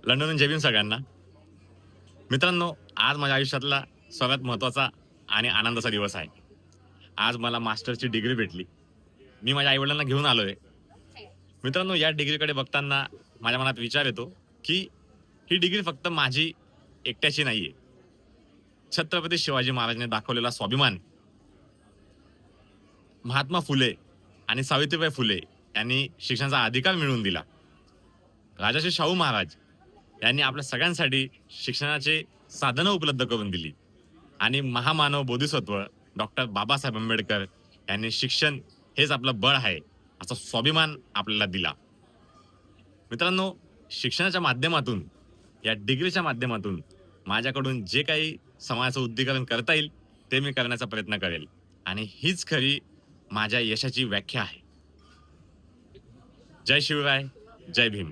लंडनहून जय भीम सगळ्यांना. मित्रांनो, आज माझ्या आयुष्यातला सर्वात महत्त्वाचा आणि आनंदाचा दिवस आहे. आज मला मास्टरची डिग्री भेटली. मी माझ्या आई-वडिलांना घेऊन आलोय. मित्रांनो, या डिग्रीकडे बघताना माझ्या मनात विचार येतो, की ही डिग्री फक्त माझी एकट्याची नाहीये. छत्रपती शिवाजी महाराजांनी दाखवलेला स्वाभिमान, महात्मा फुले आणि सावित्रीबाई फुले यांनी शिक्षणाचा अधिकार मिळवून दिला. राजर्षी शाहू महाराज यांनी आपल्या सगळ्यांसाठी शिक्षणाचे साधनं उपलब्ध करून दिली आणि महामानव बोधिसत्व डॉक्टर बाबासाहेब आंबेडकर यांनी शिक्षण हेच आपलं बळ आहे असा स्वाभिमान आपल्याला दिला. मित्रांनो, शिक्षणाच्या माध्यमातून, या डिग्रीच्या माध्यमातून माझ्याकडून जे काही समाजाचं उद्दीकरण करता येईल ते मी करण्याचा प्रयत्न करेल आणि हीच खरी माझ्या यशाची व्याख्या आहे. जय शिवराय, जय भीम.